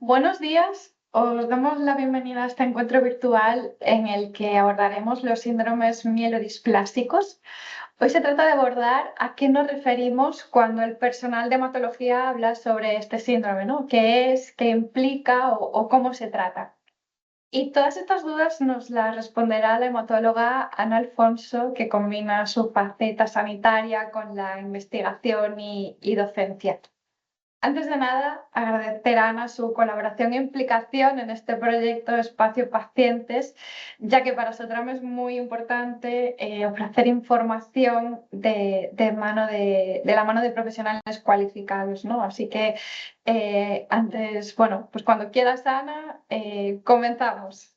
Buenos días, os damos la bienvenida a este encuentro virtual en el que abordaremos los síndromes mielodisplásticos. Hoy se trata de abordar a qué nos referimos cuando el personal de hematología habla sobre este síndrome, ¿no? ¿Qué es, qué implica o cómo se trata? Y todas estas dudas nos las responderá la hematóloga Ana Alfonso, que combina su faceta sanitaria con la investigación y docencia. Antes de nada, agradecer a Ana su colaboración e implicación en este proyecto Espacio Pacientes, ya que para Sotram es muy importante ofrecer información de la mano de profesionales cualificados, ¿no? Así que antes, bueno, pues cuando quieras, Ana, comenzamos.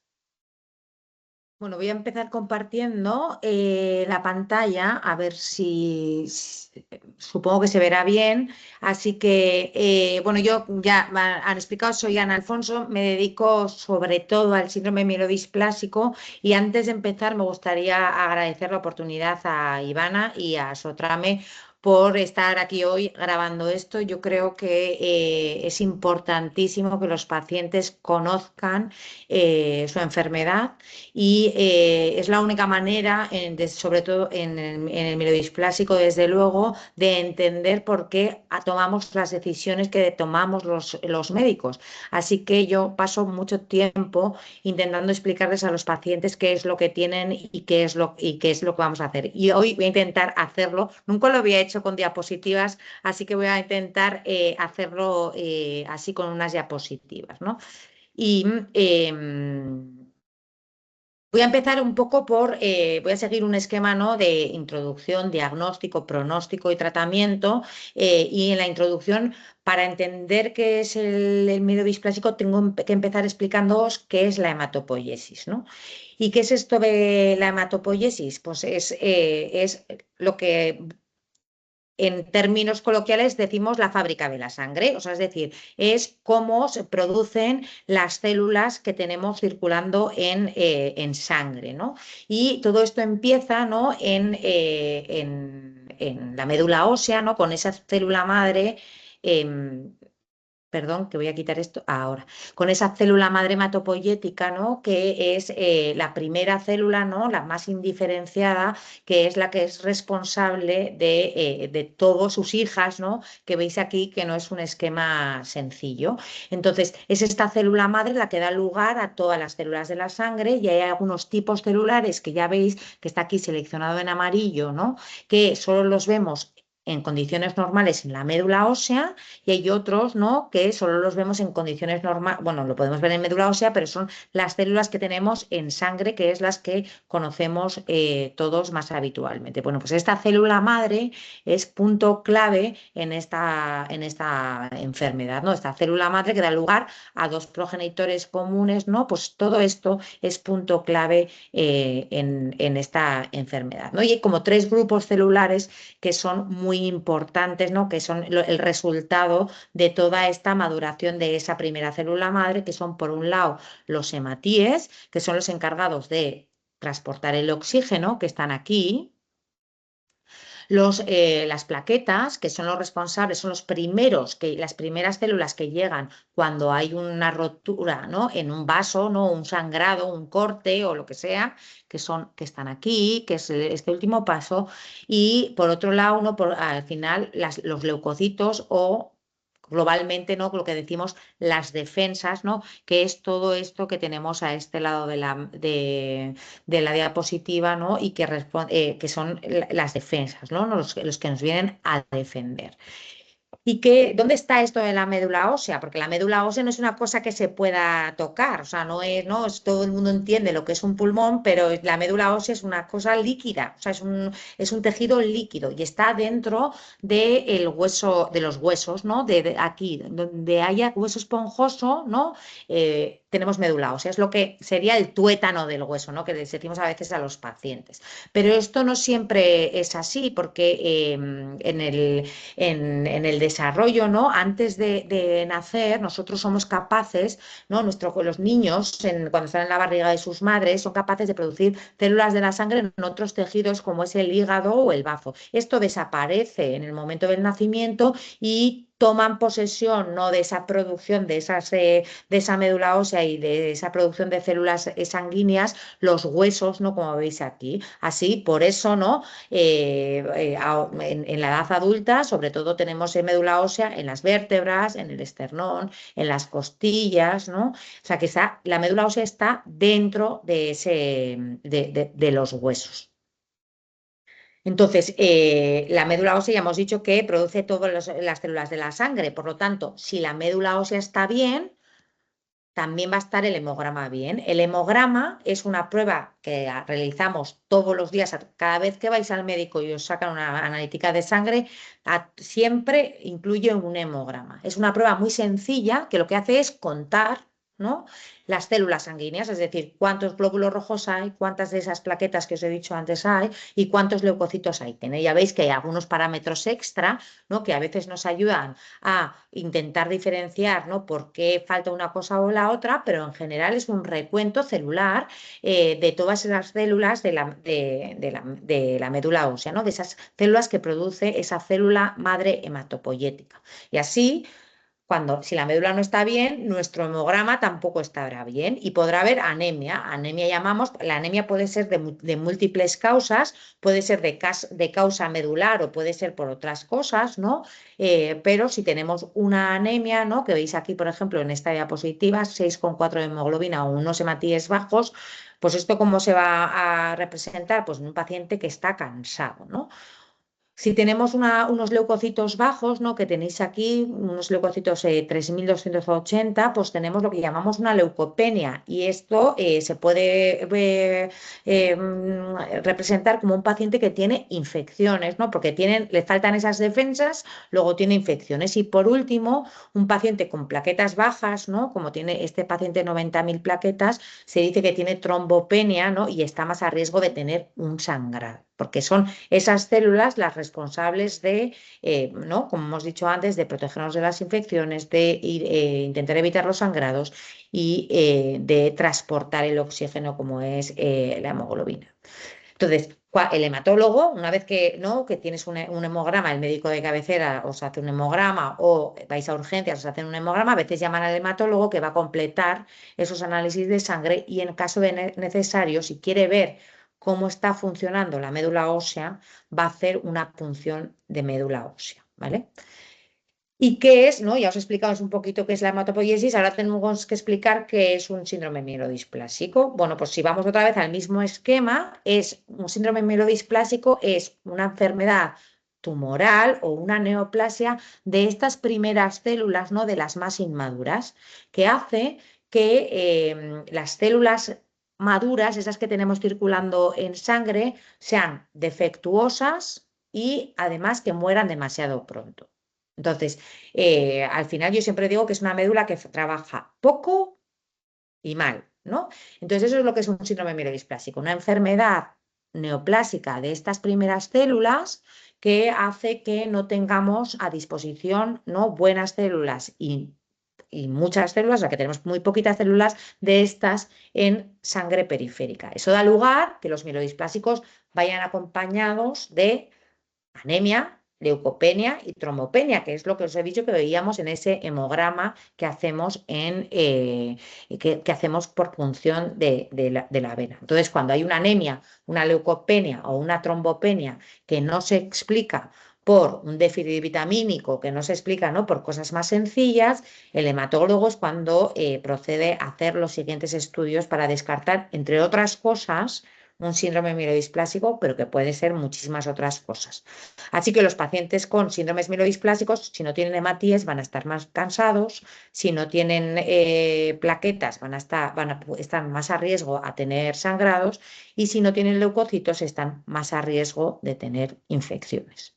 Bueno, voy a empezar compartiendo la pantalla, a ver supongo que se verá bien. Así que, bueno, yo ya han explicado, soy Ana Alfonso, me dedico sobre todo al síndrome mielodisplásico y antes de empezar me gustaría agradecer la oportunidad a Ivana y a Sotrame por estar aquí hoy grabando esto. Yo creo que es importantísimo que los pacientes conozcan su enfermedad y es la única manera, sobre todo en el mielodisplásico, desde luego, de entender por qué tomamos las decisiones que tomamos los médicos. Así que yo paso mucho tiempo intentando explicarles a los pacientes qué es lo que tienen y qué es lo que vamos a hacer. Y hoy voy a intentar hacerlo. Nunca lo había hecho con diapositivas, así que voy a intentar hacerlo así con unas diapositivas, ¿no? Y voy a empezar un poco voy a seguir un esquema, ¿no?, de introducción, diagnóstico, pronóstico y tratamiento. Y en la introducción, para entender qué es el mielodisplásico, tengo que empezar explicándoos qué es la hematopoiesis, ¿no? ¿Y qué es esto de la hematopoiesis? Pues es lo que en términos coloquiales decimos la fábrica de la sangre, o sea, es decir, es cómo se producen las células que tenemos circulando en sangre, ¿no? Y todo esto empieza, ¿no?, en la médula ósea, ¿no?, con esa célula madre. em, Perdón, que voy a quitar esto ahora. Con esa célula madre hematopoyética, ¿no?, que es la primera célula, ¿no?, la más indiferenciada, que es la que es responsable de todas sus hijas, ¿no?, que veis aquí, que no es un esquema sencillo. Entonces, es esta célula madre la que da lugar a todas las células de la sangre, y hay algunos tipos celulares que ya veis que está aquí seleccionado en amarillo, ¿no?, que solo los vemos en condiciones normales en la médula ósea, y hay otros, ¿no?, que solo los vemos en condiciones normales. Bueno, lo podemos ver en médula ósea, pero son las células que tenemos en sangre, que es las que conocemos todos más habitualmente. Bueno, pues esta célula madre es punto clave en esta enfermedad, ¿no? Esta célula madre que da lugar a dos progenitores comunes, ¿no? Pues todo esto es punto clave en esta enfermedad, ¿no? Y hay como tres grupos celulares que son muy importantes, ¿no?, que son el resultado de toda esta maduración de esa primera célula madre, que son, por un lado, los hematíes, que son los encargados de transportar el oxígeno, que están aquí. Las plaquetas, que son los responsables, son las primeras células que llegan cuando hay una rotura, ¿no?, en un vaso, ¿no?, un sangrado, un corte o lo que sea, que están aquí, que es este último paso. Y por otro lado, al final, los leucocitos, o globalmente, ¿no?, lo que decimos las defensas, ¿no?, que es todo esto que tenemos a este lado de la diapositiva, ¿no?, y que son las defensas, ¿no?, los que nos vienen a defender. ¿Dónde está esto de la médula ósea? Porque la médula ósea no es una cosa que se pueda tocar, o sea, todo el mundo entiende lo que es un pulmón, pero la médula ósea es una cosa líquida, o sea, es un tejido líquido y está dentro del hueso, de los huesos, ¿no? Aquí, donde haya hueso esponjoso, ¿no? Tenemos médula ósea, es lo que sería el tuétano del hueso, ¿no?, que les decimos a veces a los pacientes. Pero esto no siempre es así, porque en el desarrollo, ¿no?, antes de nacer, nosotros somos capaces, ¿no?, los niños, cuando están en la barriga de sus madres, son capaces de producir células de la sangre en otros tejidos, como es el hígado o el bazo. Esto desaparece en el momento del nacimiento y toman posesión, ¿no?, de esa producción de esa médula ósea y de esa producción de células sanguíneas, los huesos, ¿no?, como veis aquí. Así, por eso, ¿no?, en la edad adulta, sobre todo tenemos médula ósea en las vértebras, en el esternón, en las costillas, ¿no? O sea, que la médula ósea está dentro de los huesos. Entonces, la médula ósea ya hemos dicho que produce todas las células de la sangre. Por lo tanto, si la médula ósea está bien, también va a estar el hemograma bien. El hemograma es una prueba que realizamos todos los días. Cada vez que vais al médico y os sacan una analítica de sangre, siempre incluye un hemograma. Es una prueba muy sencilla que lo que hace es contar, ¿no?, las células sanguíneas, es decir, cuántos glóbulos rojos hay, cuántas de esas plaquetas que os he dicho antes hay y cuántos leucocitos hay. Ya veis que hay algunos parámetros extra, ¿no?, que a veces nos ayudan a intentar diferenciar, ¿no?, por qué falta una cosa o la otra, pero en general es un recuento celular de todas esas células de la médula ósea, ¿no?, de esas células que produce esa célula madre hematopoyética. Y así, si la médula no está bien, nuestro hemograma tampoco estará bien y podrá haber anemia. La anemia puede ser de múltiples causas, puede ser de causa medular o puede ser por otras cosas, ¿no? Pero si tenemos una anemia, ¿no?, que veis aquí, por ejemplo, en esta diapositiva, 6,4 de hemoglobina o unos hematíes bajos, pues esto ¿cómo se va a representar? Pues en un paciente que está cansado, ¿no? Si tenemos unos leucocitos bajos, ¿no?, que tenéis aquí, unos leucocitos 3.280, pues tenemos lo que llamamos una leucopenia y esto se puede representar como un paciente que tiene infecciones, ¿no?, porque le faltan esas defensas, luego tiene infecciones. Y por último, un paciente con plaquetas bajas, ¿no?, como tiene este paciente 90.000 plaquetas, se dice que tiene trombopenia, ¿no?, y está más a riesgo de tener un sangrado, porque son esas células las responsables de, ¿no?, como hemos dicho antes, de protegernos de las infecciones, de intentar evitar los sangrados y de transportar el oxígeno, como es la hemoglobina. Entonces, el hematólogo, una vez que tienes un hemograma, el médico de cabecera os hace un hemograma o vais a urgencias, os hacen un hemograma, a veces llaman al hematólogo que va a completar esos análisis de sangre y en caso de necesario, si quiere ver cómo está funcionando la médula ósea, va a hacer una punción de médula ósea, ¿vale? ¿Y qué es? ¿No? Ya os he explicado un poquito qué es la hematopoiesis, ahora tenemos que explicar qué es un síndrome mielodisplásico. Bueno, pues si vamos otra vez al mismo esquema, un síndrome mielodisplásico es una enfermedad tumoral o una neoplasia de estas primeras células, ¿no?, de las más inmaduras, que hace que las células maduras, esas que tenemos circulando en sangre, sean defectuosas y además que mueran demasiado pronto. Entonces, al final yo siempre digo que es una médula que trabaja poco y mal, ¿no? Entonces eso es lo que es un síndrome mielodisplásico, una enfermedad neoplásica de estas primeras células que hace que no tengamos a disposición, ¿no?, buenas células y muchas células, o sea que tenemos muy poquitas células de estas en sangre periférica. Eso da lugar que los mielodisplásicos vayan acompañados de anemia, leucopenia y trombopenia, que es lo que os he dicho que veíamos en ese hemograma que hacemos, que hacemos por punción de la vena. Entonces, cuando hay una anemia, una leucopenia o una trombopenia que no se explica por un déficit vitamínico, que no se explica, ¿no?, por cosas más sencillas, el hematólogo es cuando procede a hacer los siguientes estudios para descartar, entre otras cosas, un síndrome mielodisplásico, pero que puede ser muchísimas otras cosas. Así que los pacientes con síndromes mielodisplásicos, si no tienen hematíes, van a estar más cansados, si no tienen plaquetas, están más a riesgo a tener sangrados y si no tienen leucocitos, están más a riesgo de tener infecciones.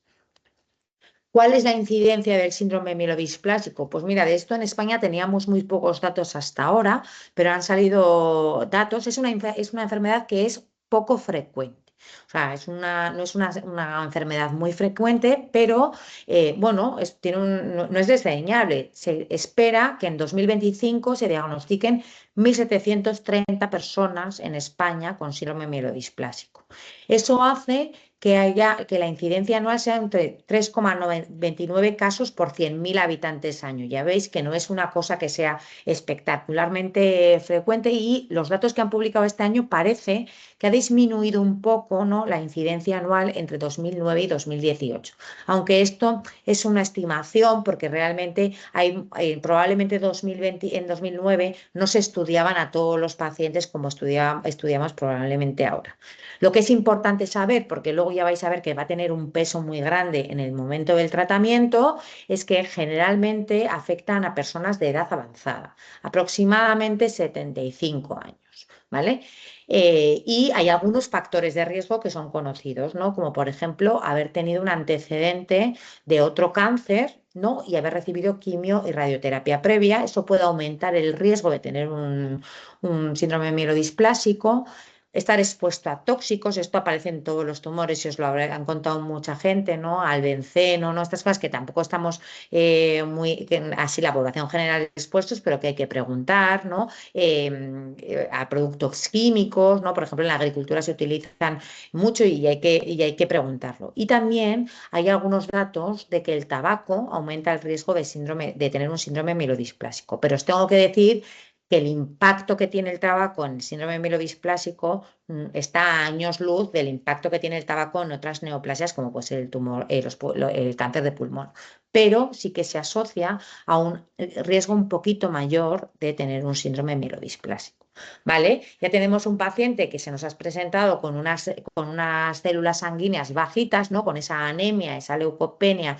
¿Cuál es la incidencia del síndrome mielodisplásico? Pues mira, de esto en España teníamos muy pocos datos hasta ahora, pero han salido datos. Es una enfermedad que es poco frecuente. O sea, no es una enfermedad muy frecuente, pero bueno, no es desdeñable. Se espera que en 2025 se diagnostiquen 1.730 personas en España con síndrome mielodisplásico. Eso hace que la incidencia anual sea entre 3,29 casos por 100.000 habitantes año. Ya veis que no es una cosa que sea espectacularmente frecuente y los datos que han publicado este año parece que ha disminuido un poco, ¿no?, la incidencia anual entre 2009 y 2018. Aunque esto es una estimación porque realmente probablemente en 2009 no se estudiaban a todos los pacientes como estudiamos probablemente ahora. Lo que es importante saber, porque luego ya vais a ver que va a tener un peso muy grande en el momento del tratamiento, es que generalmente afectan a personas de edad avanzada, aproximadamente 75 años, ¿vale? Y hay algunos factores de riesgo que son conocidos, ¿no? Como por ejemplo haber tenido un antecedente de otro cáncer, ¿no?, y haber recibido quimio y radioterapia previa. Eso puede aumentar el riesgo de tener un síndrome mielodisplásico. Estar expuesto a tóxicos, esto aparece en todos los tumores y os lo habrán contado mucha gente, ¿no? Al benceno, ¿no? Estas cosas que tampoco estamos así la población general expuestos, pero que hay que preguntar, ¿no? A productos químicos, ¿no? Por ejemplo, en la agricultura se utilizan mucho y hay que preguntarlo. Y también hay algunos datos de que el tabaco aumenta el riesgo de tener un síndrome mielodisplásico, pero os tengo que decir que el impacto que tiene el tabaco en el síndrome mielodisplásico está a años luz del impacto que tiene el tabaco en otras neoplasias, como puede ser el tumor, el cáncer de pulmón. Pero sí que se asocia a un riesgo un poquito mayor de tener un síndrome mielodisplásico. ¿Vale? Ya tenemos un paciente que se nos ha presentado con unas células sanguíneas bajitas, ¿no? Con esa anemia, esa leucopenia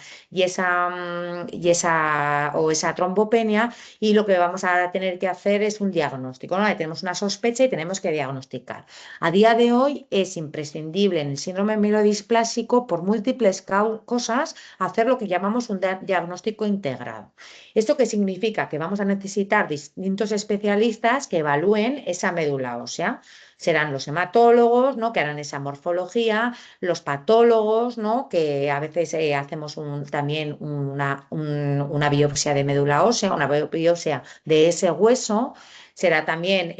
o esa trombopenia, y lo que vamos a tener que hacer es un diagnóstico, ¿no? Tenemos una sospecha y tenemos que diagnosticar. A día de hoy es imprescindible en el síndrome mielodisplásico, por múltiples cosas, hacer lo que llamamos un diagnóstico integrado. ¿Esto qué significa? Que vamos a necesitar distintos especialistas que evalúen esa médula ósea. Serán los hematólogos, ¿no?, que harán esa morfología, los patólogos, ¿no?, que a veces hacemos también una biopsia de médula ósea, una biopsia de ese hueso. Será también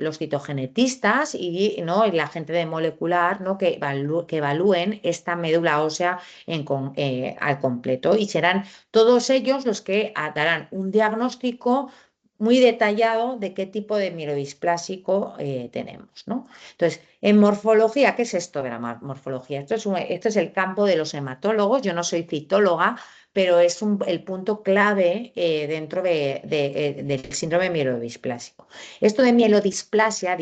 los citogenetistas ¿no?, y la gente de molecular, ¿no?, que evalúen esta médula ósea al completo, y serán todos ellos los que darán un diagnóstico muy detallado de qué tipo de mielodisplásico tenemos, ¿no? Entonces, en morfología, ¿qué es esto de la morfología? Esto es el campo de los hematólogos. Yo no soy citóloga, pero es el punto clave dentro del síndrome mielodisplásico. Esto de displasia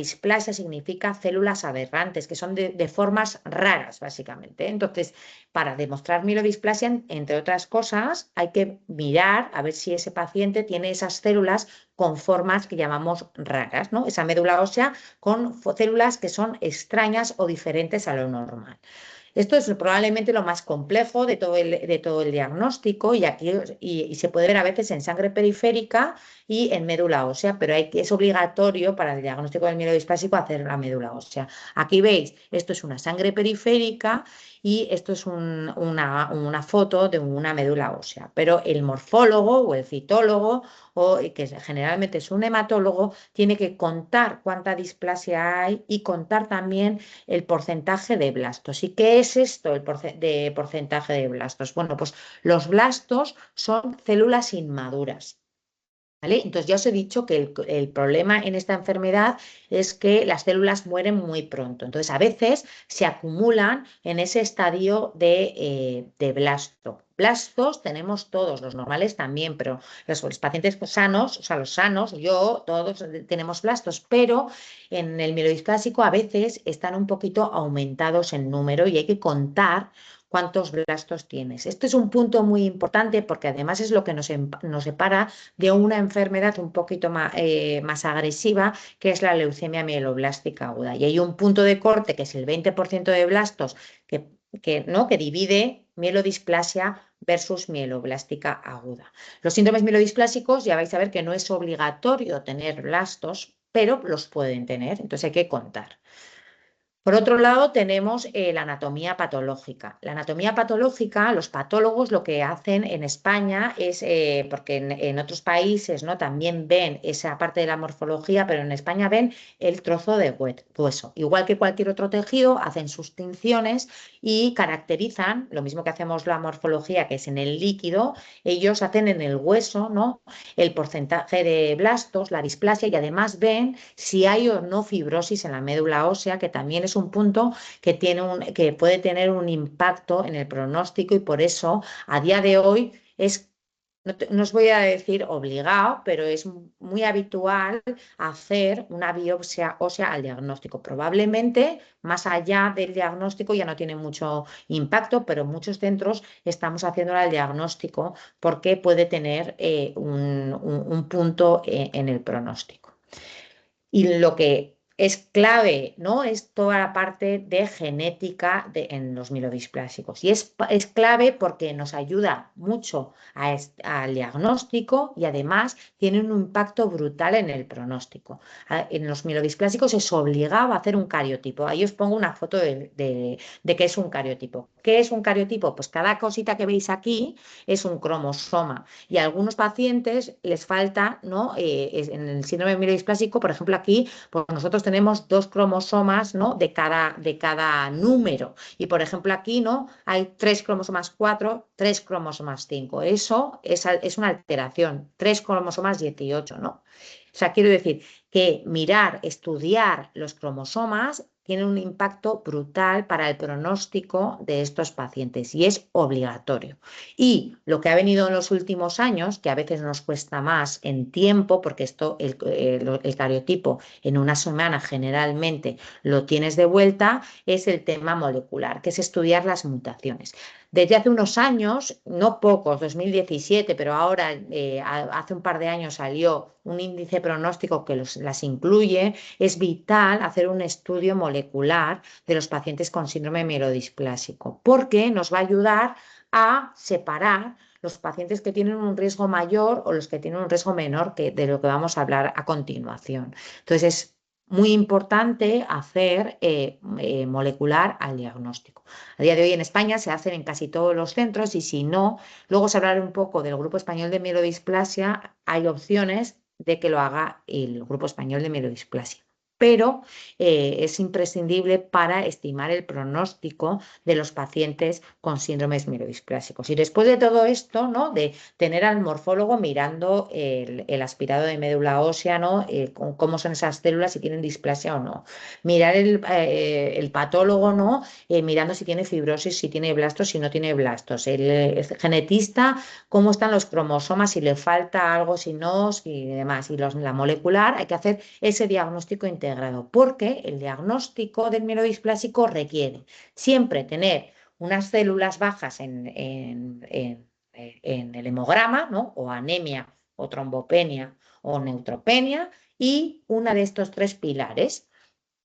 significa células aberrantes, que son de formas raras, básicamente. Entonces, para demostrar mielodisplasia, entre otras cosas, hay que mirar a ver si ese paciente tiene esas células con formas que llamamos raras, ¿no? Esa médula ósea con células que son extrañas o diferentes a lo normal. Esto es probablemente lo más complejo de todo el diagnóstico, y se puede ver a veces en sangre periférica y en médula ósea, pero es obligatorio para el diagnóstico del mielodisplásico hacer la médula ósea. Aquí veis, esto es una sangre periférica y esto es una foto de una médula ósea, pero el morfólogo o el citólogo, que generalmente es un hematólogo, tiene que contar cuánta displasia hay y contar también el porcentaje de blastos. ¿Y qué es esto de porcentaje de blastos? Bueno, pues los blastos son células inmaduras. ¿Vale? Entonces ya os he dicho que el problema en esta enfermedad es que las células mueren muy pronto. Entonces a veces se acumulan en ese estadio de blasto. Blastos tenemos todos, los normales también, pero los pacientes sanos, o sea, los sanos, todos tenemos blastos, pero en el mielodisplásico a veces están un poquito aumentados en número y hay que contar cuántos blastos tienes. Esto es un punto muy importante porque además es lo que nos separa de una enfermedad un poquito más agresiva, que es la leucemia mieloblástica aguda. Y hay un punto de corte que es el 20% de blastos ¿no?, que divide mielodisplasia versus mieloblástica aguda. Los síndromes mielodisplásicos ya vais a ver que no es obligatorio tener blastos, pero los pueden tener, entonces hay que contar. Por otro lado, tenemos la anatomía patológica. La anatomía patológica, los patólogos lo que hacen en España es, porque en otros países, ¿no?, también ven esa parte de la morfología, pero en España ven el trozo de hueso. Igual que cualquier otro tejido, hacen sus tinciones y caracterizan, lo mismo que hacemos la morfología, que es en el líquido, ellos hacen en el hueso, ¿no?, el porcentaje de blastos, la displasia, y además ven si hay o no fibrosis en la médula ósea, que también es un punto que puede tener un impacto en el pronóstico, y por eso a día de hoy no os voy a decir obligado, pero es muy habitual hacer una biopsia ósea al diagnóstico. Probablemente más allá del diagnóstico ya no tiene mucho impacto, pero muchos centros estamos haciendo al diagnóstico porque puede tener un punto en el pronóstico. Y lo que es clave, ¿no?, es toda la parte de genética en los mielodisplásicos. Y es clave porque nos ayuda mucho al diagnóstico, y además tiene un impacto brutal en el pronóstico. En los mielodisplásicos es obligado a hacer un cariotipo. Ahí os pongo una foto de qué es un cariotipo. ¿Qué es un cariotipo? Pues cada cosita que veis aquí es un cromosoma. Y a algunos pacientes les falta, ¿no?, en el síndrome mielodisplásico, por ejemplo, aquí pues nosotros tenemos 2 cromosomas, ¿no?, de cada número. Y por ejemplo aquí, ¿no?, hay 3 cromosomas 4, 3 cromosomas 5. Eso es una alteración. 3 cromosomas 18, ¿no? O sea, quiero decir que estudiar los cromosomas tiene un impacto brutal para el pronóstico de estos pacientes, y es obligatorio. Y lo que ha venido en los últimos años, que a veces nos cuesta más en tiempo, porque el cariotipo en una semana generalmente lo tienes de vuelta, es el tema molecular, que es estudiar las mutaciones. Desde hace unos años, no pocos, 2017, pero ahora hace un par de años salió un índice pronóstico que las incluye. Es vital hacer un estudio molecular de los pacientes con síndrome mielodisplásico, porque nos va a ayudar a separar los pacientes que tienen un riesgo mayor o los que tienen un riesgo menor, de lo que vamos a hablar a continuación. Entonces es muy importante hacer molecular al diagnóstico. A día de hoy en España se hacen en casi todos los centros, y si no, luego os hablaré un poco del Grupo Español de Mielodisplasia. Hay opciones de que lo haga el Grupo Español de Mielodisplasia, pero es imprescindible para estimar el pronóstico de los pacientes con síndromes mielodisplásicos. Y después de todo esto, ¿no?, de tener al morfólogo mirando el aspirado de médula ósea, ¿no?, cómo son esas células, si tienen displasia o no. Mirar el patólogo, ¿no?, mirando si tiene fibrosis, si tiene blastos, si no tiene blastos. El genetista, cómo están los cromosomas, si le falta algo, si no, y demás. Y la molecular, hay que hacer ese diagnóstico integrado, porque el diagnóstico del mielodisplásico requiere siempre tener unas células bajas en el hemograma, ¿no?, o anemia, o trombopenia, o neutropenia, y una de estos 3 pilares.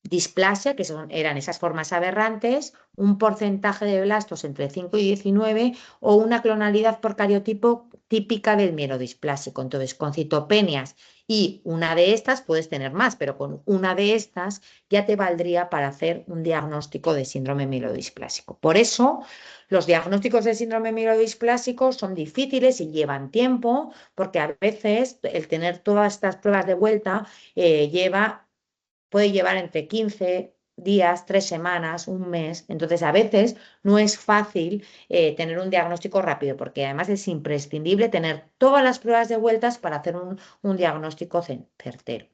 Displasia, que eran esas formas aberrantes, un porcentaje de blastos entre 5 y 19, o una clonalidad por cariotipo típica del mielodisplásico. Entonces, con citopenias y una de estas, puedes tener más, pero con una de estas ya te valdría para hacer un diagnóstico de síndrome mielodisplásico. Por eso, los diagnósticos de síndrome mielodisplásico son difíciles y llevan tiempo, porque a veces el tener todas estas pruebas de vuelta puede llevar entre 15 días, 3 semanas, un mes. Entonces, a veces no es fácil tener un diagnóstico rápido, porque además es imprescindible tener todas las pruebas de vueltas para hacer un diagnóstico certero.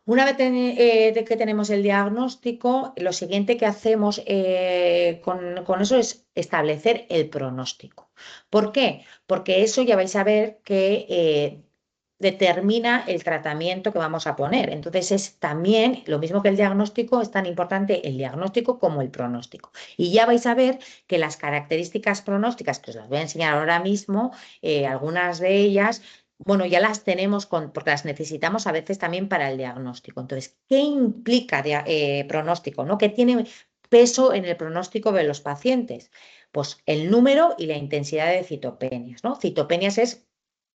Una vez de que tenemos el diagnóstico, lo siguiente que hacemos con eso es establecer el pronóstico. ¿Por qué? Porque eso ya vais a ver que determina el tratamiento que vamos a poner. Entonces es también lo mismo que el diagnóstico, es tan importante el diagnóstico como el pronóstico. Y ya vais a ver que las características pronósticas, que os las voy a enseñar ahora mismo, algunas de ellas, bueno, ya las tenemos porque las necesitamos a veces también para el diagnóstico. Entonces, ¿qué implica pronóstico, ¿no? ¿Qué tiene peso en el pronóstico de los pacientes? Pues el número y la intensidad de citopenias, ¿no? Citopenias es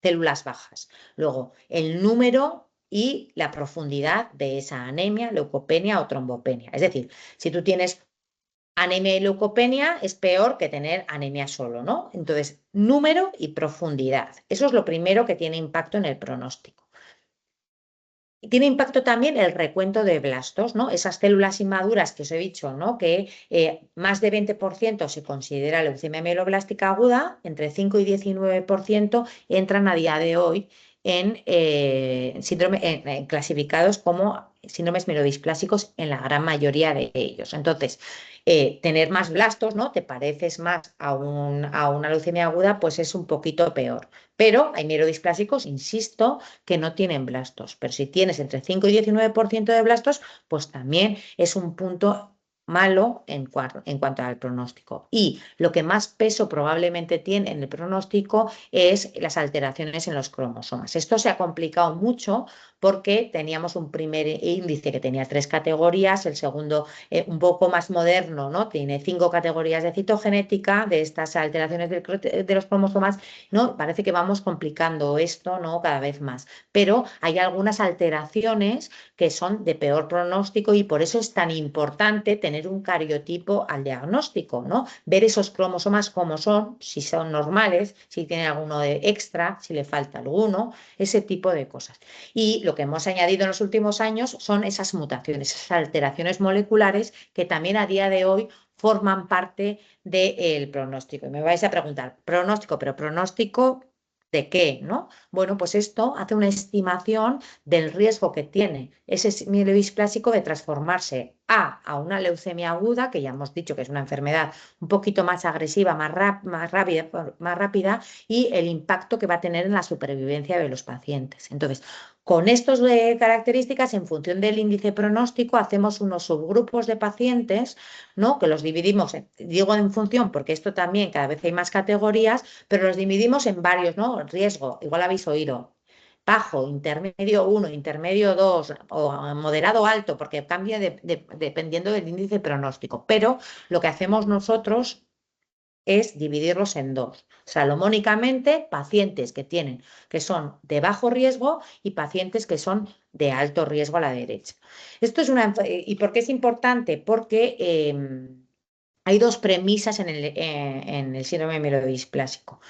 células bajas. Luego, el número y la profundidad de esa anemia, leucopenia o trombopenia. Es decir, si tú tienes anemia y leucopenia, es peor que tener anemia solo, ¿no? Entonces, número y profundidad. Eso es lo primero que tiene impacto en el pronóstico. Tiene impacto también el recuento de blastos, ¿no? Esas células inmaduras que os he dicho, ¿no? Que más de 20% se considera leucemia mieloblástica aguda, entre 5 y 19% entran a día de hoy en, clasificados como síndromes mielodisplásicos en la gran mayoría de ellos. Entonces, tener más blastos, ¿no? Te pareces más a una leucemia aguda, pues es un poquito peor. Pero hay mielodisplásicos, insisto, que no tienen blastos. Pero si tienes entre 5 y 19% de blastos, pues también es un punto malo en cuanto al pronóstico. Y lo que más peso probablemente tiene en el pronóstico es las alteraciones en los cromosomas. Esto se ha complicado mucho porque teníamos un primer índice que tenía 3 categorías, el segundo un poco más moderno, ¿no? Tiene 5 categorías de citogenética de estas alteraciones de los cromosomas, ¿no? Parece que vamos complicando esto, ¿no? Cada vez más. Pero hay algunas alteraciones que son de peor pronóstico y por eso es tan importante tener un cariotipo al diagnóstico, ¿no? Ver esos cromosomas como son, si son normales, si tienen alguno de extra, si le falta alguno, ese tipo de cosas. Y lo que hemos añadido en los últimos años son esas mutaciones, esas alteraciones moleculares que también a día de hoy forman parte del pronóstico. Y me vais a preguntar, pronóstico, pero pronóstico ¿de qué? ¿No? Bueno, pues esto hace una estimación del riesgo que tiene ese mielodisplásico de transformarse a una leucemia aguda, que ya hemos dicho que es una enfermedad un poquito más agresiva, más rápida, y el impacto que va a tener en la supervivencia de los pacientes. Entonces, con estas características, en función del índice pronóstico, hacemos unos subgrupos de pacientes, ¿no? Que los dividimos, digo en función, porque esto también cada vez hay más categorías, pero los dividimos en varios, ¿no? Riesgo, igual habéis oído, bajo, intermedio 1, intermedio 2 o moderado alto, porque cambia dependiendo del índice pronóstico. Pero lo que hacemos nosotros es dividirlos en dos. Salomónicamente, pacientes que son de bajo riesgo y pacientes que son de alto riesgo a la derecha. Esto es ¿Y por qué es importante? Porque hay dos premisas en el síndrome mielodisplásico.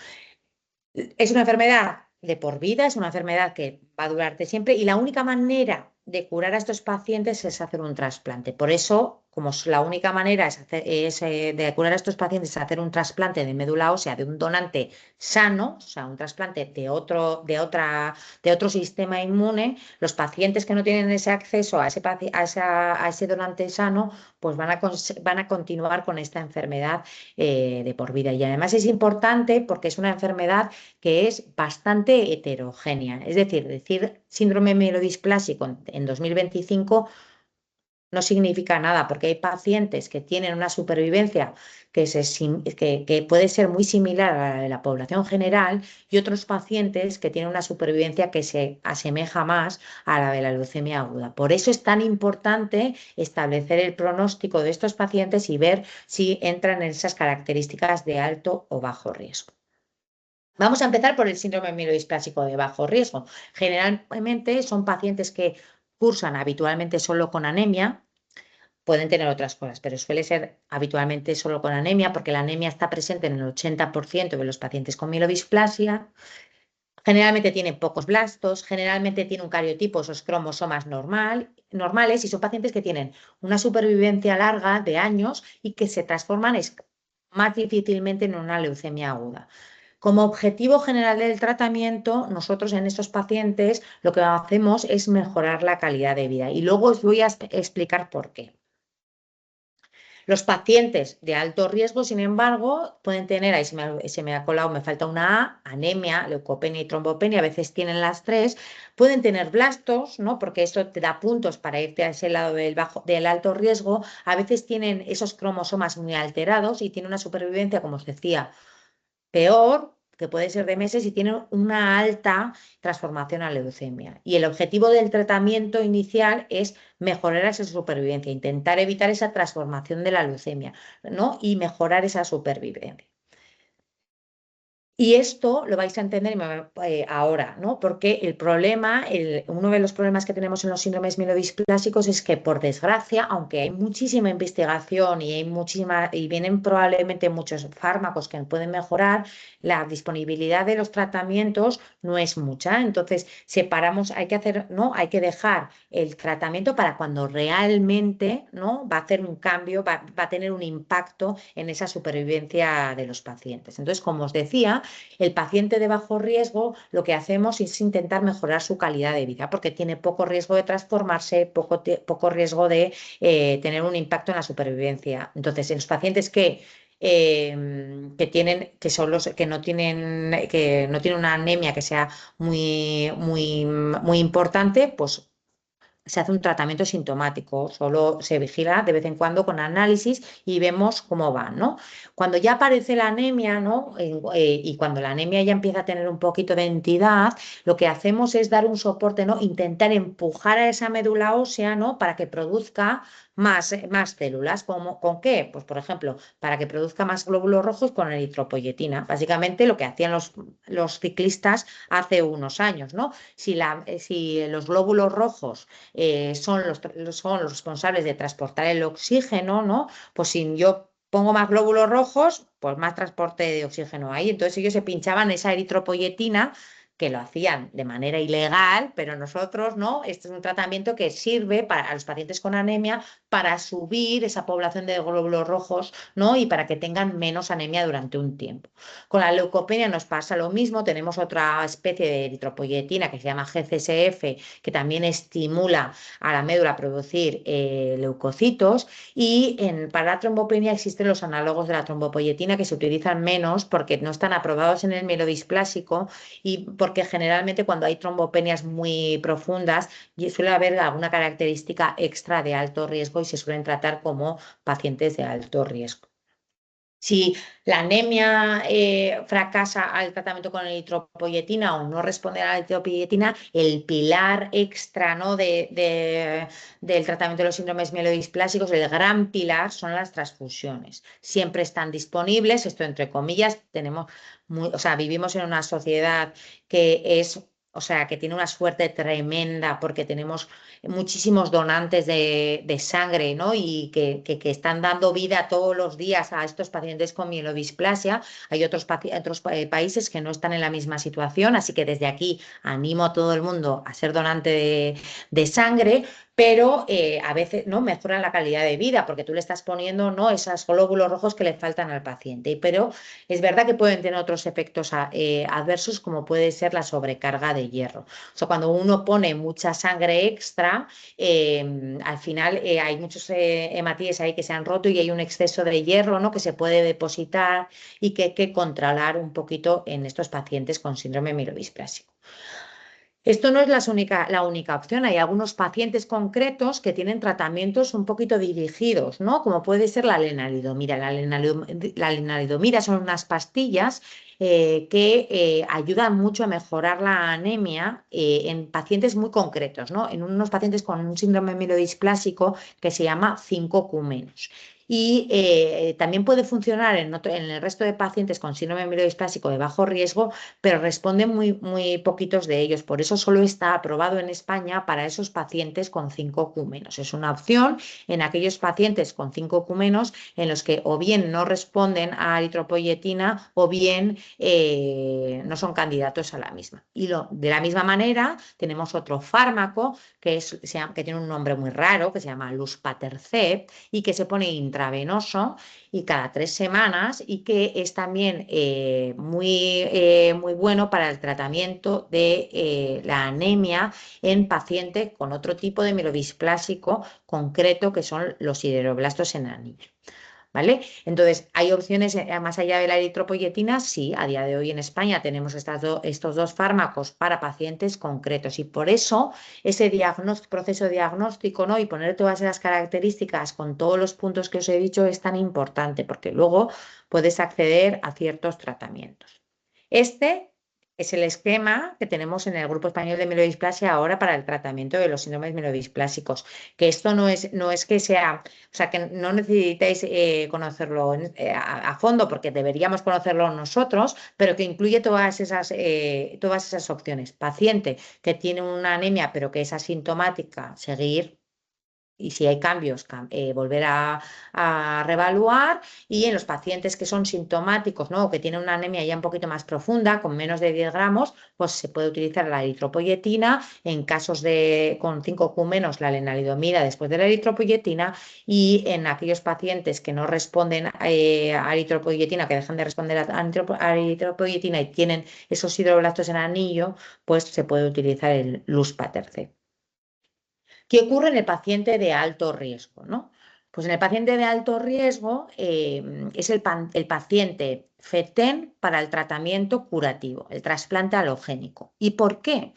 Es una enfermedad de por vida, es una enfermedad que va a durarte siempre y la única manera de curar a estos pacientes es hacer un trasplante. Por eso, como la única manera de curar a estos pacientes es hacer un trasplante de médula ósea de un donante sano, o sea, un trasplante de otro sistema inmune, los pacientes que no tienen ese acceso a ese donante sano, pues van a continuar con esta enfermedad de por vida. Y además es importante porque es una enfermedad que es bastante heterogénea. Es decir síndrome mielodisplásico en 2025 no significa nada, porque hay pacientes que tienen una supervivencia que puede ser muy similar a la de la población general y otros pacientes que tienen una supervivencia que se asemeja más a la de la leucemia aguda. Por eso es tan importante establecer el pronóstico de estos pacientes y ver si entran en esas características de alto o bajo riesgo. Vamos a empezar por el síndrome mielodisplásico de bajo riesgo. Generalmente son pacientes que cursan habitualmente solo con anemia, pueden tener otras cosas, pero suele ser habitualmente solo con anemia porque la anemia está presente en el 80% de los pacientes con mielodisplasia. Generalmente tienen pocos blastos, generalmente tienen un cariotipo, esos cromosomas normales, y son pacientes que tienen una supervivencia larga de años y que se transforman más difícilmente en una leucemia aguda. Como objetivo general del tratamiento, nosotros en estos pacientes lo que hacemos es mejorar la calidad de vida y luego os voy a explicar por qué. Los pacientes de alto riesgo, sin embargo, pueden tener, ahí se me ha colado, me falta una A, anemia, leucopenia y trombopenia, a veces tienen las tres, pueden tener blastos, ¿no? Porque eso te da puntos para irte a ese lado del alto riesgo, a veces tienen esos cromosomas muy alterados y tienen una supervivencia, como os decía, peor, que puede ser de meses, y tienen una alta transformación a leucemia. Y el objetivo del tratamiento inicial es mejorar esa supervivencia, intentar evitar esa transformación de la leucemia, ¿no? Y mejorar esa supervivencia. Y esto lo vais a entender ahora, ¿no? Porque el problema, uno de los problemas que tenemos en los síndromes mielodisplásicos es que, por desgracia, aunque hay muchísima investigación y hay y vienen probablemente muchos fármacos que pueden mejorar, la disponibilidad de los tratamientos no es mucha. Entonces, separamos, hay que hacer, ¿no? Hay que dejar el tratamiento para cuando realmente, ¿no? Va a hacer un cambio, va a tener un impacto en esa supervivencia de los pacientes. Entonces, como os decía, el paciente de bajo riesgo, lo que hacemos es intentar mejorar su calidad de vida, porque tiene poco riesgo de transformarse, poco riesgo de tener un impacto en la supervivencia. Entonces, en los pacientes que son los que no tienen una anemia que sea muy importante, pues se hace un tratamiento sintomático, solo se vigila de vez en cuando con análisis y vemos cómo va, ¿no? Cuando ya aparece la anemia, ¿no? Y cuando la anemia ya empieza a tener un poquito de entidad, lo que hacemos es dar un soporte, ¿no? Intentar empujar a esa médula ósea, ¿no? Para que produzca más células. ¿Con qué? Pues, por ejemplo, para que produzca más glóbulos rojos con eritropoyetina. Básicamente lo que hacían los ciclistas hace unos años, ¿no? Si los glóbulos rojos son los responsables de transportar el oxígeno, ¿no? Pues si yo pongo más glóbulos rojos, pues más transporte de oxígeno hay. Entonces ellos se pinchaban esa eritropoyetina, que lo hacían de manera ilegal, pero nosotros, ¿no? Este es un tratamiento que sirve a los pacientes con anemia para subir esa población de glóbulos rojos, ¿no? Y para que tengan menos anemia durante un tiempo. Con la leucopenia nos pasa lo mismo, tenemos otra especie de eritropoyetina que se llama GCSF, que también estimula a la médula a producir leucocitos, y para la trombopenia existen los análogos de la trombopoyetina que se utilizan menos porque no están aprobados en el mielodisplásico y porque generalmente cuando hay trombopenias muy profundas suele haber alguna característica extra de alto riesgo y se suelen tratar como pacientes de alto riesgo. Si la anemia fracasa al tratamiento con eritropoyetina o no responde a la eritropoyetina, el pilar extra, ¿no? del tratamiento de los síndromes mielodisplásicos, el gran pilar son las transfusiones. Siempre están disponibles, esto entre comillas, vivimos en una sociedad que es... O sea, que tiene una suerte tremenda porque tenemos muchísimos donantes de sangre, ¿no? Y que están dando vida todos los días a estos pacientes con mielodisplasia. Hay otros países que no están en la misma situación, así que desde aquí animo a todo el mundo a ser donante de sangre, pero a veces no mejoran la calidad de vida porque tú le estás poniendo, ¿no? Esos glóbulos rojos que le faltan al paciente. Pero es verdad que pueden tener otros efectos adversos, como puede ser la sobrecarga de hierro. O sea, cuando uno pone mucha sangre extra, al final hay muchos hematíes ahí que se han roto y hay un exceso de hierro, ¿no? Que se puede depositar y que hay que controlar un poquito en estos pacientes con síndrome mielodisplásico. Esto no es la única opción. Hay algunos pacientes concretos que tienen tratamientos un poquito dirigidos, ¿no? Como puede ser la lenalidomida. La lenalidomida son unas pastillas que ayudan mucho a mejorar la anemia en pacientes muy concretos, ¿no? En unos pacientes con un síndrome mielodisplásico que se llama 5Q-. Y también puede funcionar en el resto de pacientes con síndrome mielodisplásico de bajo riesgo, pero responden muy poquitos de ellos. Por eso solo está aprobado en España para esos pacientes con 5Q-. Es una opción en aquellos pacientes con 5Q- en los que o bien no responden a eritropoyetina o bien no son candidatos a la misma. Y de la misma manera tenemos otro fármaco que tiene un nombre muy raro, que se llama luspatercept y que se pone intravenoso y cada 3 semanas, y que es también muy bueno para el tratamiento de la anemia en pacientes con otro tipo de mielodisplásico concreto, que son los sideroblastos en anemia. ¿Vale? Entonces, ¿hay opciones más allá de la eritropoyetina? Sí, a día de hoy en España tenemos estos dos fármacos para pacientes concretos y por eso ese proceso diagnóstico, ¿no? Y poner todas esas características con todos los puntos que os he dicho es tan importante porque luego puedes acceder a ciertos tratamientos. Este Es el esquema que tenemos en el Grupo Español de Mielodisplasia ahora para el tratamiento de los síndromes mielodisplásicos. Que esto no es que sea, o sea, que no necesitáis conocerlo a fondo, porque deberíamos conocerlo nosotros, pero que incluye todas esas opciones. Paciente que tiene una anemia pero que es asintomática, seguir. Y si hay cambios, volver a reevaluar. Y en los pacientes que son sintomáticos, ¿no? O que tienen una anemia ya un poquito más profunda, con menos de 10 gramos, pues se puede utilizar la eritropoyetina. En casos con 5Q menos, la lenalidomida después de la eritropoyetina. Y en aquellos pacientes que no responden a eritropoyetina, que dejan de responder a eritropoyetina y tienen esos hidroblastos en anillo, pues se puede utilizar el luspatercept. ¿Qué ocurre en el paciente de alto riesgo, no? Pues en el paciente de alto riesgo es el paciente FETEN para el tratamiento curativo, el trasplante halogénico. ¿Y por qué?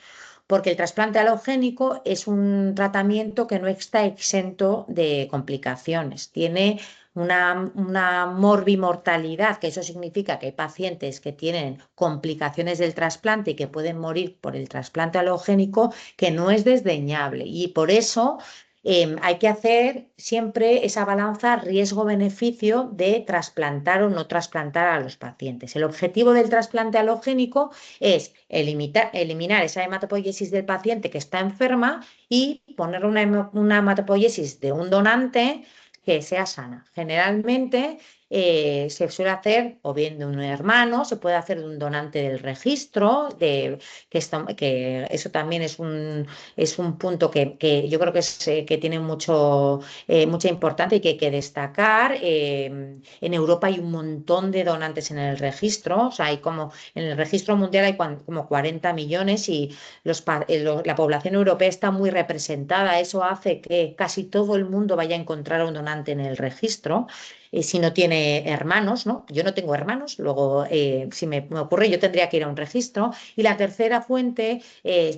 Porque el trasplante halogénico es un tratamiento que no está exento de complicaciones. Tiene una morbimortalidad, que eso significa que hay pacientes que tienen complicaciones del trasplante y que pueden morir por el trasplante halogénico, que no es desdeñable. Y por eso hay que hacer siempre esa balanza riesgo-beneficio de trasplantar o no trasplantar a los pacientes. El objetivo del trasplante halogénico es eliminar esa hematopoiesis del paciente que está enferma y poner una hematopoiesis de un donante que sea sana. Generalmente se suele hacer o bien de un hermano, se puede hacer de un donante del registro, que eso también es un punto que yo creo que tiene mucha importancia y que hay que destacar. En Europa hay un montón de donantes en el registro, o sea, en el registro mundial hay como 40 millones y la población europea está muy representada. Eso hace que casi todo el mundo vaya a encontrar a un donante en el registro. Si no tiene hermanos, ¿no? Yo no tengo hermanos, luego si me ocurre yo tendría que ir a un registro. Y la tercera fuente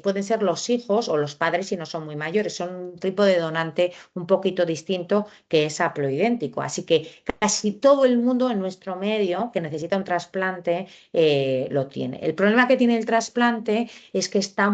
pueden ser los hijos o los padres si no son muy mayores. Son un tipo de donante un poquito distinto que es haploidéntico. Así que casi todo el mundo en nuestro medio que necesita un trasplante lo tiene. El problema que tiene el trasplante es que está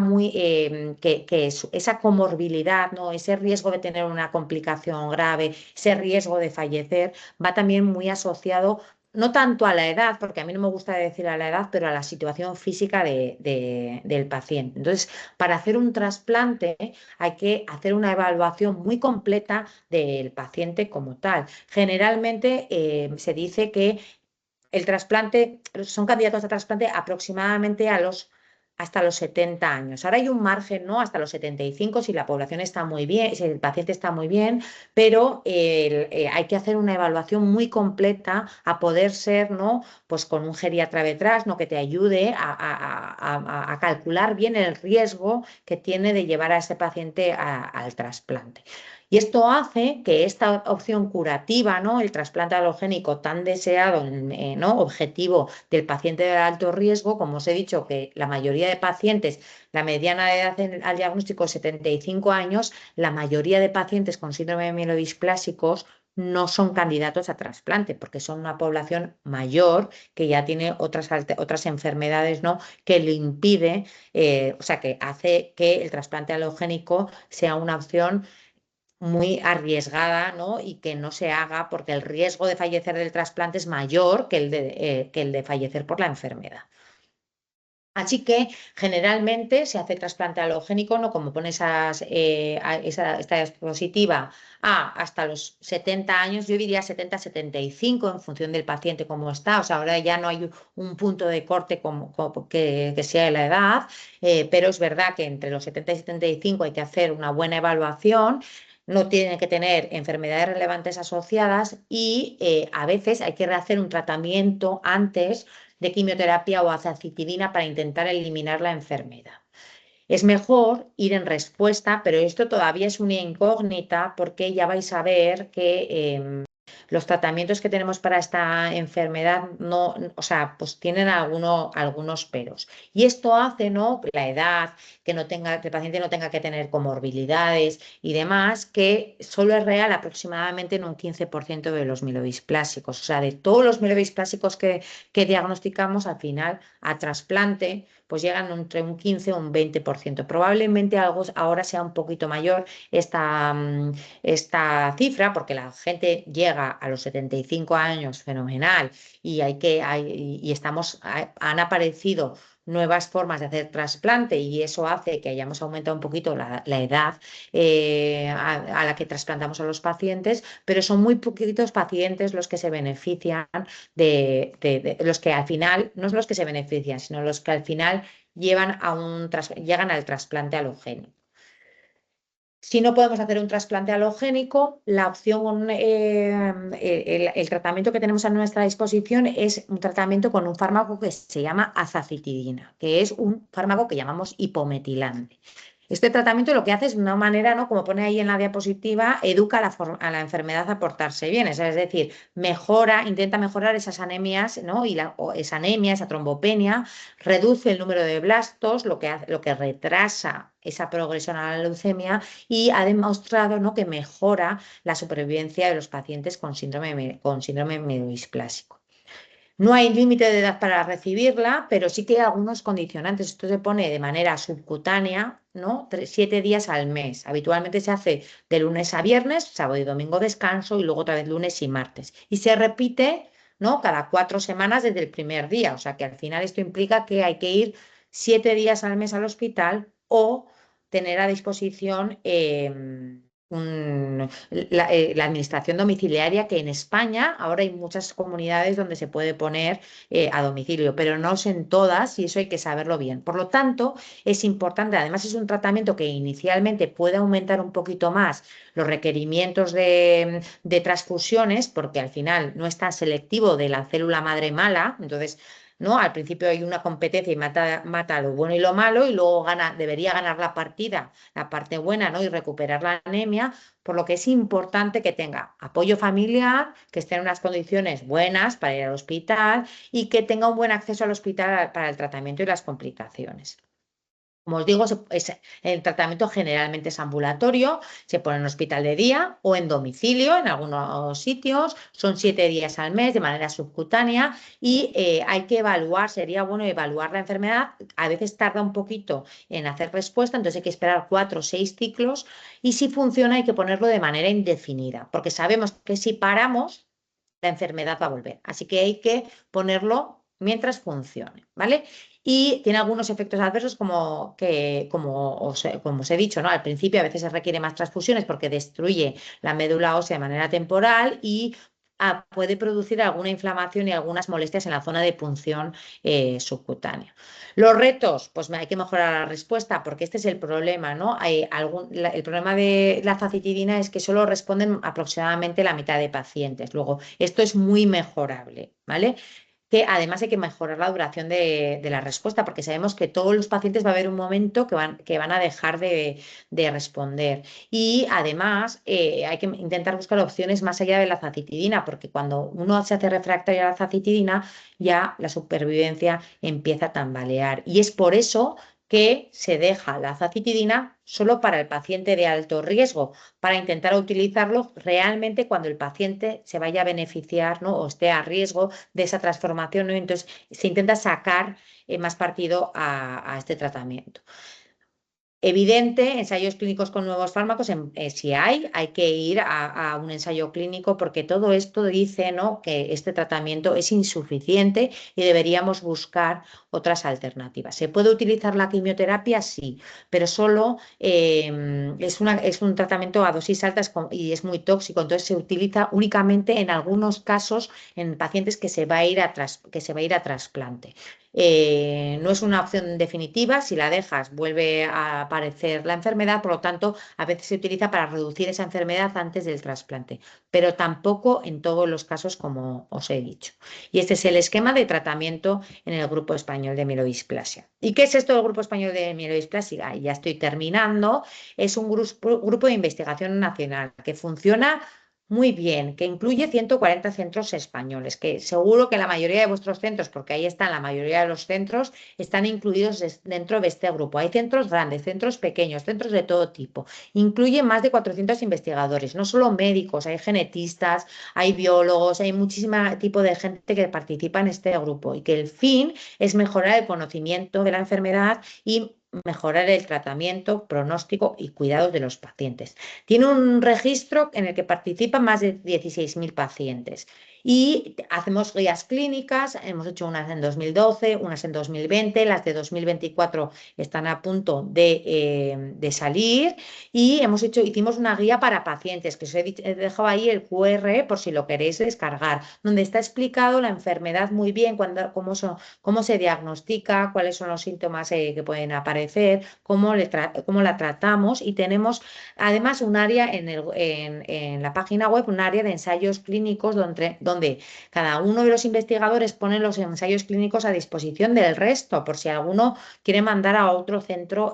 esa comorbilidad, ¿no? Ese riesgo de tener una complicación grave, ese riesgo de fallecer, va también muy asociado no tanto a la edad, porque a mí no me gusta decir a la edad, pero a la situación física del paciente. Entonces, para hacer un trasplante hay que hacer una evaluación muy completa del paciente como tal. Generalmente se dice que el trasplante, son candidatos a trasplante aproximadamente hasta los 70 años. Ahora hay un margen, ¿no? Hasta los 75 si la población está muy bien, si el paciente está muy bien, pero hay que hacer una evaluación muy completa a poder ser, ¿no? Pues con un geriatra detrás, ¿no? Que te ayude a calcular bien el riesgo que tiene de llevar a ese paciente al trasplante. Y esto hace que esta opción curativa, ¿no? El trasplante halogénico tan deseado, ¿no? Objetivo del paciente de alto riesgo, como os he dicho, que la mayoría de pacientes, la mediana de edad al diagnóstico es 75 años, la mayoría de pacientes con síndrome de mielodisplásicos no son candidatos a trasplante, porque son una población mayor que ya tiene otras enfermedades, ¿no? Que le impide, o sea, que hace que el trasplante halogénico sea una opción muy arriesgada, ¿no? Y que no se haga porque el riesgo de fallecer del trasplante es mayor que el de fallecer por la enfermedad. Así que generalmente se hace trasplante halogénico, ¿no? Como pone esta diapositiva, hasta los 70 años, yo diría 70-75 en función del paciente como está. O sea, ahora ya no hay un punto de corte que sea la edad, pero es verdad que entre los 70 y 75 hay que hacer una buena evaluación. No tiene que tener enfermedades relevantes asociadas y a veces hay que rehacer un tratamiento antes de quimioterapia o azacitidina para intentar eliminar la enfermedad. Es mejor ir en respuesta, pero esto todavía es una incógnita porque ya vais a ver que los tratamientes que tenemos para esta enfermedad no, o sea, pues tienen algunos peros. Y esto hace, ¿no? La edad, que el paciente no tenga que tener comorbilidades y demás, que solo es real aproximadamente en un 15% de los mielodisplásicos. O sea, de todos los mielodisplásicos que diagnosticamos, al final, a trasplante, pues llegan entre un 15 o un 20%. Probablemente algo ahora sea un poquito mayor esta cifra, porque la gente llega a los 75 años, fenomenal, y han aparecido nuevas formas de hacer trasplante y eso hace que hayamos aumentado un poquito la edad a la que trasplantamos a los pacientes, pero son muy poquitos pacientes los que se benefician de los que al final, no es los que se benefician, sino los que al final llegan al trasplante halogénico. Si no podemos hacer un trasplante halogénico, la opción, el tratamiento que tenemos a nuestra disposición es un tratamiento con un fármaco que se llama azacitidina, que es un fármaco que llamamos hipometilante. Este tratamiento lo que hace es de una manera, ¿no? Como pone ahí en la diapositiva, educa a la enfermedad a portarse bien, es decir, intenta mejorar esas anemias, ¿no? Esa anemia, esa trombopenia, reduce el número de blastos, lo que retrasa esa progresión a la leucemia y ha demostrado, ¿no?, que mejora la supervivencia de los pacientes con síndrome mielodisplásico. No hay límite de edad para recibirla, pero sí que hay algunos condicionantes. Esto se pone de manera subcutánea, ¿no? 7 días al mes. Habitualmente se hace de lunes a viernes, sábado y domingo descanso y luego otra vez lunes y martes. Y se repite, ¿no?, cada 4 semanas desde el primer día. O sea que al final esto implica que hay que ir 7 días al mes al hospital o tener a disposición la administración domiciliaria, que en España ahora hay muchas comunidades donde se puede poner a domicilio, pero no es en todas y eso hay que saberlo bien. Por lo tanto, es importante, además es un tratamiento que inicialmente puede aumentar un poquito más los requerimientos de transfusiones, porque al final no es tan selectivo de la célula madre mala, entonces, ¿no? Al principio hay una competencia y mata lo bueno y lo malo, y luego debería ganar la partida, la parte buena, ¿no?, y recuperar la anemia, por lo que es importante que tenga apoyo familiar, que esté en unas condiciones buenas para ir al hospital y que tenga un buen acceso al hospital para el tratamiento y las complicaciones. Como os digo, el tratamiento generalmente es ambulatorio, se pone en hospital de día o en domicilio en algunos sitios, son 7 días al mes de manera subcutánea y hay que sería bueno evaluar la enfermedad, a veces tarda un poquito en hacer respuesta, entonces hay que esperar 4 o 6 ciclos y si funciona hay que ponerlo de manera indefinida, porque sabemos que si paramos, la enfermedad va a volver, así que hay que ponerlo mientras funcione, ¿vale? Y tiene algunos efectos adversos como os he dicho, ¿no? Al principio a veces se requiere más transfusiones porque destruye la médula ósea de manera temporal y puede producir alguna inflamación y algunas molestias en la zona de punción subcutánea. Los retos, pues hay que mejorar la respuesta porque este es el problema, ¿no? El problema de la azacitidina es que solo responden aproximadamente la mitad de pacientes. Luego, esto es muy mejorable, ¿vale? Que además hay que mejorar la duración de la respuesta, porque sabemos que todos los pacientes va a haber un momento que van a dejar de responder. Y además hay que intentar buscar opciones más allá de la azacitidina, porque cuando uno se hace refractario a la azacitidina, ya la supervivencia empieza a tambalear. Y es por eso que se deja la azacitidina solo para el paciente de alto riesgo, para intentar utilizarlo realmente cuando el paciente se vaya a beneficiar, ¿no?, o esté a riesgo de esa transformación, ¿no? Entonces se intenta sacar más partido a este tratamiento. Evidente, ensayos clínicos con nuevos fármacos, si hay que ir a un ensayo clínico porque todo esto dice, ¿no?, que este tratamiento es insuficiente y deberíamos buscar otras alternativas. ¿Se puede utilizar la quimioterapia? Sí, pero solo es un tratamiento a dosis altas y es muy tóxico, entonces se utiliza únicamente en algunos casos en pacientes que se va a ir a trasplante. No es una opción definitiva, si la dejas vuelve a aparecer la enfermedad, por lo tanto a veces se utiliza para reducir esa enfermedad antes del trasplante, pero tampoco en todos los casos como os he dicho. Y este es el esquema de tratamiento en el Grupo Español de Mielodisplasia. ¿Y qué es esto del Grupo Español de Mielodisplasia? Ya estoy terminando. Es un grupo de investigación nacional que funciona muy bien, que incluye 140 centros españoles, que seguro que la mayoría de vuestros centros, porque ahí están la mayoría de los centros, están incluidos dentro de este grupo. Hay centros grandes, centros pequeños, centros de todo tipo. Incluye más de 400 investigadores, no solo médicos, hay genetistas, hay biólogos, hay muchísimo tipo de gente que participa en este grupo y que el fin es mejorar el conocimiento de la enfermedad y mejorar el tratamiento, pronóstico y cuidados de los pacientes. Tiene un registro en el que participan más de 16.000 pacientes y hacemos guías clínicas, hemos hecho unas en 2012, unas en 2020, las de 2024 están a punto de salir y hicimos una guía para pacientes, que os he dejado ahí el QR por si lo queréis descargar, donde está explicado la enfermedad muy bien, cómo se diagnostica, cuáles son los síntomas que pueden aparecer, cómo la tratamos y tenemos además un área en la página web, un área de ensayos clínicos donde cada uno de los investigadores pone los ensayos clínicos a disposición del resto, por si alguno quiere mandar a otro centro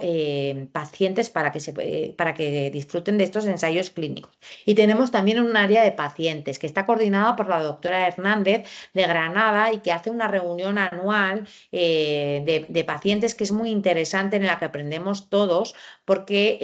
pacientes para que disfruten de estos ensayos clínicos. Y tenemos también un área de pacientes que está coordinada por la doctora Hernández de Granada y que hace una reunión anual de pacientes que es muy interesante, en la que aprendemos todos, porque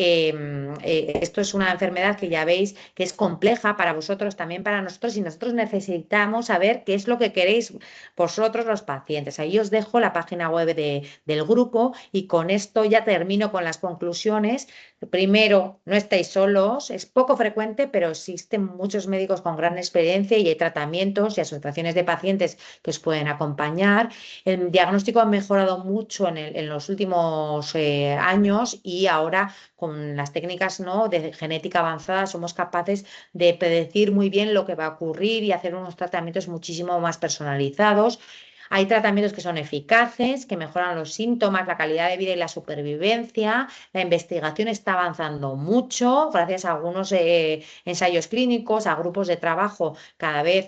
esto es una enfermedad que ya veis que es compleja para vosotros, también para nosotros, y nosotros necesitamos saber qué es lo que queréis vosotros los pacientes. Ahí os dejo la página web del grupo y con esto ya termino con las conclusiones. Primero, no estáis solos, es poco frecuente, pero existen muchos médicos con gran experiencia y hay tratamientos y asociaciones de pacientes que os pueden acompañar. El diagnóstico ha mejorado mucho en los últimos años y ahora con las técnicas, ¿no?, de genética avanzada somos capaces de predecir muy bien lo que va a ocurrir y hacer unos tratamientos muchísimo más personalizados. Hay tratamientos que son eficaces, que mejoran los síntomas, la calidad de vida y la supervivencia. La investigación está avanzando mucho gracias a algunos ensayos clínicos, a grupos de trabajo. Cada vez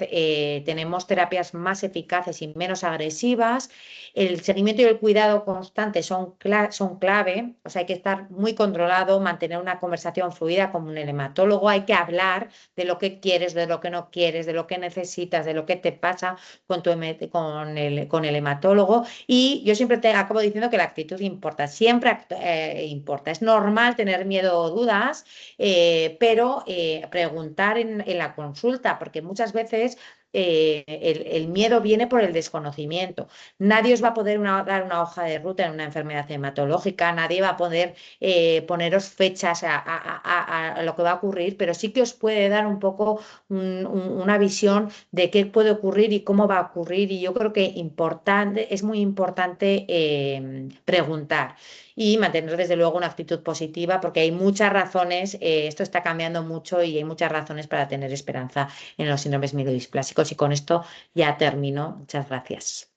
tenemos terapias más eficaces y menos agresivas. El seguimiento y el cuidado constante son clave, o sea, hay que estar muy controlado, mantener una conversación fluida con un hematólogo, hay que hablar de lo que quieres, de lo que no quieres, de lo que necesitas, de lo que te pasa con el hematólogo. Y yo siempre te acabo diciendo que la actitud importa, siempre importa. Es normal tener miedo o dudas, pero preguntar en la consulta, porque muchas veces el miedo viene por el desconocimiento. Nadie os va a poder dar una hoja de ruta en una enfermedad hematológica, nadie va a poder poneros fechas a lo que va a ocurrir, pero sí que os puede dar un poco una visión de qué puede ocurrir y cómo va a ocurrir. Y yo creo que es muy importante preguntar y mantener desde luego una actitud positiva, porque hay muchas razones, esto está cambiando mucho y hay muchas razones para tener esperanza en los síndromes mielodisplásicos. Y con esto ya termino. Muchas gracias.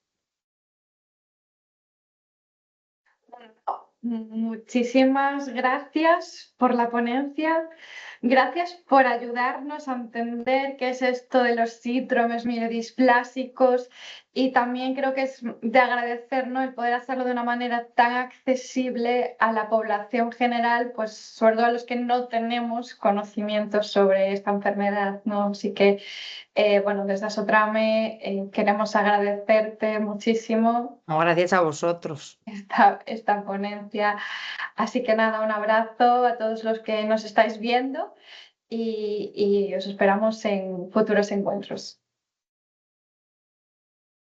Muchísimas gracias por la ponencia. Gracias por ayudarnos a entender qué es esto de los síndromes mielodisplásicos y también creo que es de agradecer, ¿no?, el poder hacerlo de una manera tan accesible a la población general, pues sobre todo a los que no tenemos conocimientos sobre esta enfermedad, ¿no? Así que, bueno, desde Asotrame queremos agradecerte muchísimo No, gracias a vosotros. esta ponencia. Así que nada, un abrazo a todos los que nos estáis viendo y os esperamos en futuros encuentros.